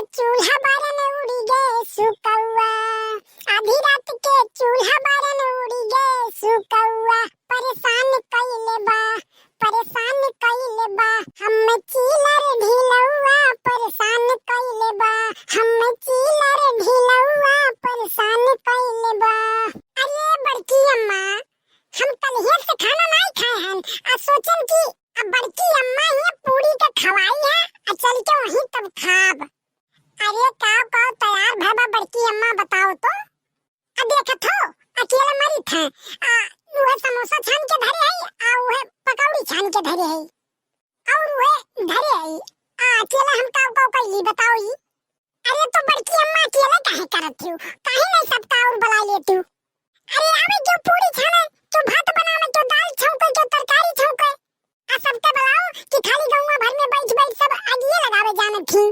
चूल्हा बारन उड़ी गए सुकौआ, आधी रात के चूल्हा बारन उड़ी गए सुकौआ। परेशान कइले बा, परेशान कइले बा, हम चिलर ढिलौआ। परेशान कइले बा, हम चिलर ढिलौआ। परेशान कइले बा। अरे बड़की अम्मा, हम कल्हे से खाना नहीं खाए हैं। आ सोचन कि अब बड़की अम्मा ही पूरी के खवाई है, आ चल के वहीं तब खाब। अरे काव काव तैयार भबा बड़की अम्मा, बताओ तो। आ देखत हो अकेले मरी थे। उहे समोसा छान के धरे है, आ उहे पकौड़ी छान के धरे है, और उहे धरे है। अकेले हम काव काव कैली, बताओ ई। अरे तो बड़की अम्मा अकेले काहे करत हो? काहे नहीं सबका और बुला लेतू? अरे आवे जो पूरी छाने, जो भात बनावे, जो दाल छौंके, जो तरकारी छौंके, आ सबके बुलाओ कि खाली गौवा भर में बैठ बैठ सब आगिए लगावे जानत थी।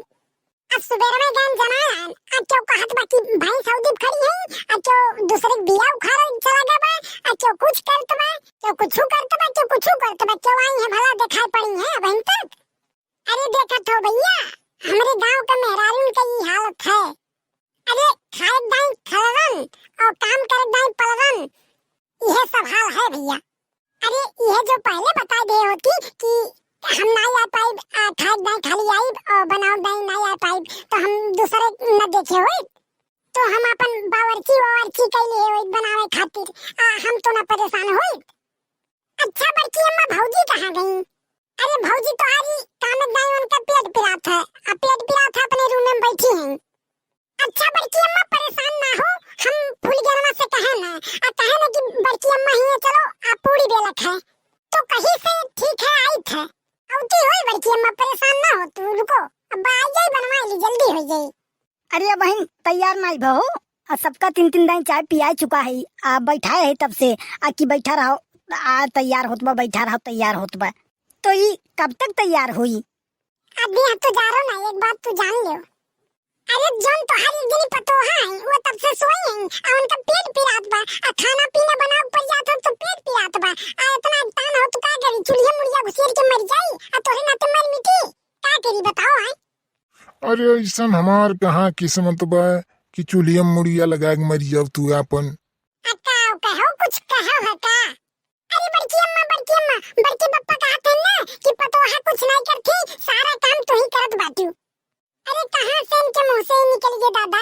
आज सुबेर में गन जनान आ क्यों कहत बा कि भाई सऊदी खड़ी है, आ क्यों दूसरे बिया उखाड़ चला गया बा, आ क्यों कुछ करत बा, क्यों कुछ करत बा, क्यों कुछ करत बा, क्यों आई है भला दिखाई पड़ी है अभी तक। अरे देखत हो भैया, हमारे गांव के मेहरारू की ये हालत है। अरे खाए दाई खलवन और काम करे दाई पलवन, यह सब हाल है भैया। अरे यह जो पहले बता दे होती कि हम नहीं आ पाई, खाए दाई खाली आई और बनाओ दाई नहीं आ पाई, तो हम दूसरे न देखे हुए, तो हम अपन बावर्ची वावर्ची कैले हुए बनावे खातिर, हम तो न परेशान हुए। अच्छा बड़की अम्मा, भौजी कहाँ गई? अरे भौजी तो आज काम में गई, उनका पेट पिरात है, पेट पिरात है, अपने रूम में बैठी हैं। अच्छा बड़की अम्मा परेशान ना हो, हम फूलगरवा से कहे ना, कहे ना कि बड़की अम्मा ही है, चलो आप पूरी बेलक है, तो कहीं से ठीक है आई थे। औती होई बड़की अम्मा, परेशान ना हो तू, रुको अब आ जाई, बनवा ली, जल्दी हो जाई। अरे बहन तैयार नहीं भहो, सबका 3-3 दिन चाय पिया चुका है, बैठा है तब से, कि बैठा रहो, तैयार होत बा, बैठा रहो तैयार होत बा, तो ये कब तक तैयार हुई? अभी हम तो जा रहा ना, एक बात तू जान लियो। अरे जोन तो हर एक दिन पतो है, वो तब से सोई हैं, उनका पेट पिरात बा, खाना पीना बनाओ पर जात हो तो पेट पिरात बा, इतना तान हो तो का करी, चुलिया मुड़िया घुसेर के मर जाई, तोरे नाते मर मिटी, का करी बताओ है। अरे ऐसा हमार कहाँ किस्मत बा कि चूल्हिया मुड़िया लगा के मर जाओ तू अपन। अकाओ कहो कुछ कहो है का? अरे बड़की अम्मा, बड़के पप्पा कहते हैं ना कि पतो है कुछ नहीं करती, सारा काम तू ही करत बाटू। अरे कहाँ से इनके मुंह से निकल गए दादा,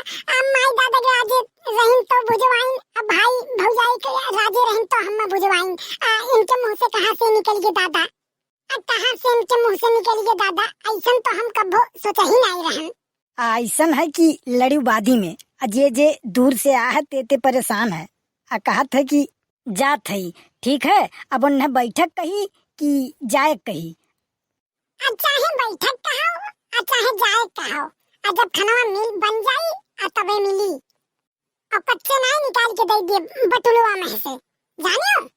माई दादा के राजे रहीन तो बुझवाइन, भाई भौजाई के राजे रहीन तो हम बुझवाइन, इनके मुंह से कहाँ से निकल गए दादा, कहाँ से इनके मुंह से निकल गए दादा, ऐसा तो हम कभी सोचा ही नहीं रहन। ऐसा है कि लड़ी बादी में जे जे दूर से आ है ते परेशान है, कहत है कि जात है, ठीक है, अब उन्हें बैठक कही कि जाए कही। चाहे बैठक कहो, चाहे जाए कहो, जब खाना मिल बन जाई तबे मिली, और कच्चे नहीं निकाल के दे दिए बटुलवा में से, जानियो।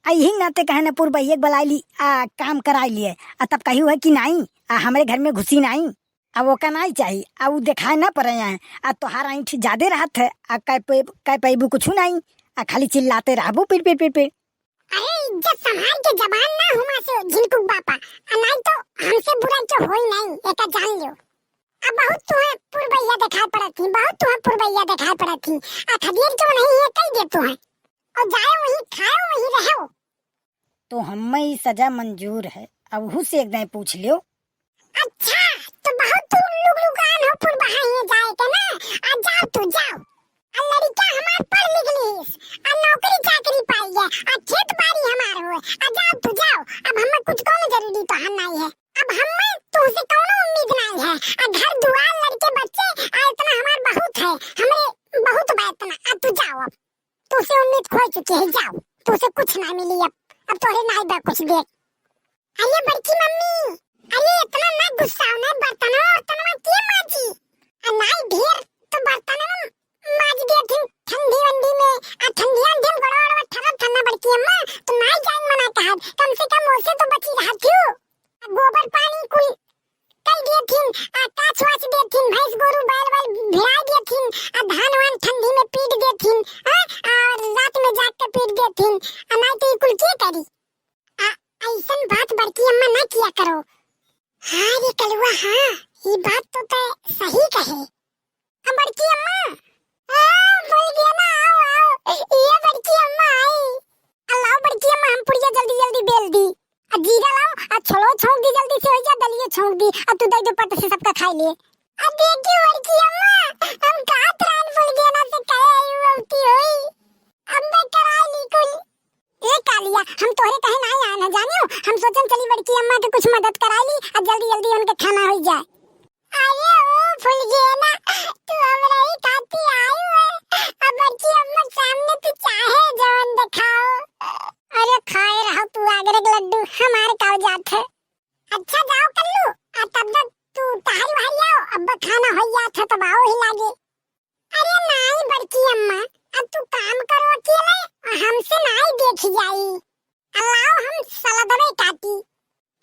यही नाते कहे न पूर्व एक बलाई ली, काम कराई लिए, तब कही हुआ कि नहीं, हमारे घर में घुसी नहीं, अब वो का नहीं चाहिए, वो दिखाए ना पड़े हैं, तोहार ऐठ ज्यादा रहत है, कह पैबू कुछ नहीं, खाली चिल्लाते रहबू पीट पीट पीट पीट। अरे इज्जत संभाल के जबान ना हुआ से झिलकुक बापा, नहीं तो हमसे बुरा तो होई नहीं, एक जान लियो। अब बहुत तुम्हें पुरबैया दिखाई पड़त थी, बहुत तुम्हें पुरबैया दिखाई पड़त थी, खदियर जो नहीं है कई दे तुम्हें, और जाओ वहीं खाओ वहीं रहो। तो हमें सजा मंजूर है, अब हु से एक दिन पूछ लियो। अच्छा तो बहुत तुम लुगलुगान हो पुरबहाइए जाए के ना, जाओ तू जाओ, लड़का हमार पढ़ लिख लीस, नौकरी चाकरी पाई है, खेत बाड़ी हमार हो, जाओ तू जाओ, अब हमें कुछ कौन जरूरी तो हम नहीं है, अब हमें तुझसे कौन उम्मीद नहीं है, घर दुआर लड़के बच्चे इतना हमार बहुत है, हमें बहुत बात ना, तू जाओ, अब तुझसे उम्मीद खो चुकी है, जाओ, तुझसे कुछ ना मिली, अब तोरे नहीं बा कुछ देख। अरे बड़की मम्मी, अरे इतना ना गुस्सा ना, बर्तनों में के माजी, नहीं ढेर तो बर्तनों में माज दे थी, ठंडी वंडी में, ठंडी अंधेम गड़ोड़ ठरत ठन्ना बड़की अम्मा, तो नहीं जाए मना कहा, कम से कम उससे तो बची रहा थी, गोबर पानी कुल कई दे थी, काच वाच दे थी, भैंस गोरू बैल बैल भिड़ा दे थी, धान वान ठंडी में पीट दे थी, और रात में जाग के पीट दे थी, नहीं तो कुल के करी, ऐसा बात बड़की अम्मा ना किया करो। हाँ रे कलुआ, हाँ ये बात तो तय सही कहे। अब बड़की अम्मा बोल गया ना, आओ आओ, ये बड़की अम्मा आई। अल्लाह बड़की अम्मा हम पुड़िया जल्दी जल्दी बेल दी, अब जीरा लाओ, अब छोलो छोंक दी जल्दी से, हो जा दलिए छोंक दी, अब तू दही दुपट्टे से सबका खा लिए। अब देखिए बड़की अम्मा हम कहा त्रान फुल गया ना से कहे आई होती होई, अब मैं करा ली कुल। ए कालिया हम तोरे कहे ना आया ना जानियो, हम सोचन चली बड़की अम्मा के कुछ मदद करा ली और जल्दी जल्दी उनके खाना हो जाए। अरे ओ फुल गया ना, तू हमरा ही खाती आई है, अब बड़की अम्मा सामने तू चाहे जवन दिखाओ। अरे खाए रहो तू आगरे के लड्डू, हमारे काव जात है। अच्छा जाओ कल्लू, आ तब तक तू तहारी भाई आओ, अब खाना हो जात है तब आओ ही लागे। अरे नहीं बड़की अम्मा, अब तू काम करो अकेले और हमसे नहीं देखी जाई। अल्लाह हम सलाद में काटी।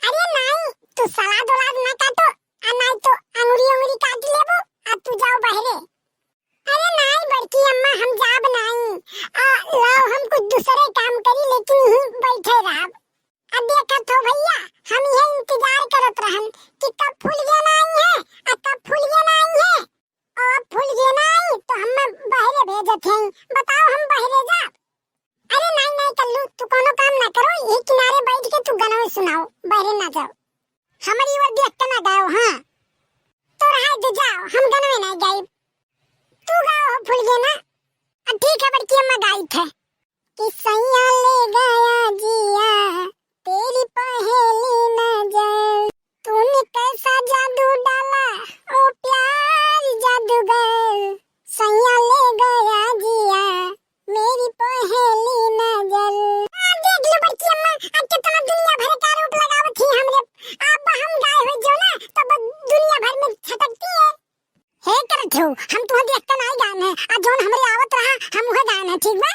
अरे नहीं तू सलाद वलाद ना काटो, आ नहीं तो अंगुरी काट लेबो, अब तू जाओ बहरे। अरे नहीं बड़की अम्मा हम जाब नहीं, लाओ हम कुछ दूसरे काम करी, लेकिन ही बैठे रहब। अब देखा तो भैया हम ये इंतजार करत रहन कि कब फूल गया आई है और कब फूल गया आई है, और फूल गया आई तो हम बहरे भेजत हैं, बताओ हम बहरे जा। अरे नहीं नहीं कल्लू तू कोनो काम ना करो, ये किनारे बैठ के तू गाना सुनाओ, बहरे ना जाओ, हमारी ओर देख के ना गाओ। हाँ तो रहा दे जाओ, हम गाना में नहीं गाई, तू गाओ फूल गया ना। ठीक है बड़की अम्मा गाई थे कि सैया ले गया जिया तेरी पहेली नजर, तूने कैसा जादू डाला ओ प्यार जादूगर, सैया ले गया जिया मेरी पहेली नजर। देख लो बड़की अम्मा कितना दुनिया भर का रूप लगावत थी हमरे, अब हम गाए हो जो ना तब दुनिया भर में छटकती है। हे करत हो हम तुह देख के नहीं गान है, आ जोन हमरे आवत रहा हम वह गान है, ठीक बा।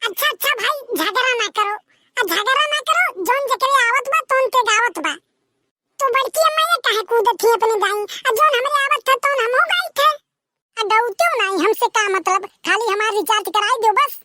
अच्छा भाई झगड़ा ना करो, झगड़ा ना करो, जोन जकरे आवत बा तोन पे गावत बा। तो बड़की अम्मा ये काहे कूदत थी अपने गाई, जोन हमरे आवत था तोन हम हो गाई थे। डौतो नहीं हमसे का मतलब, खाली हमार रिचार्ज कराई दो बस।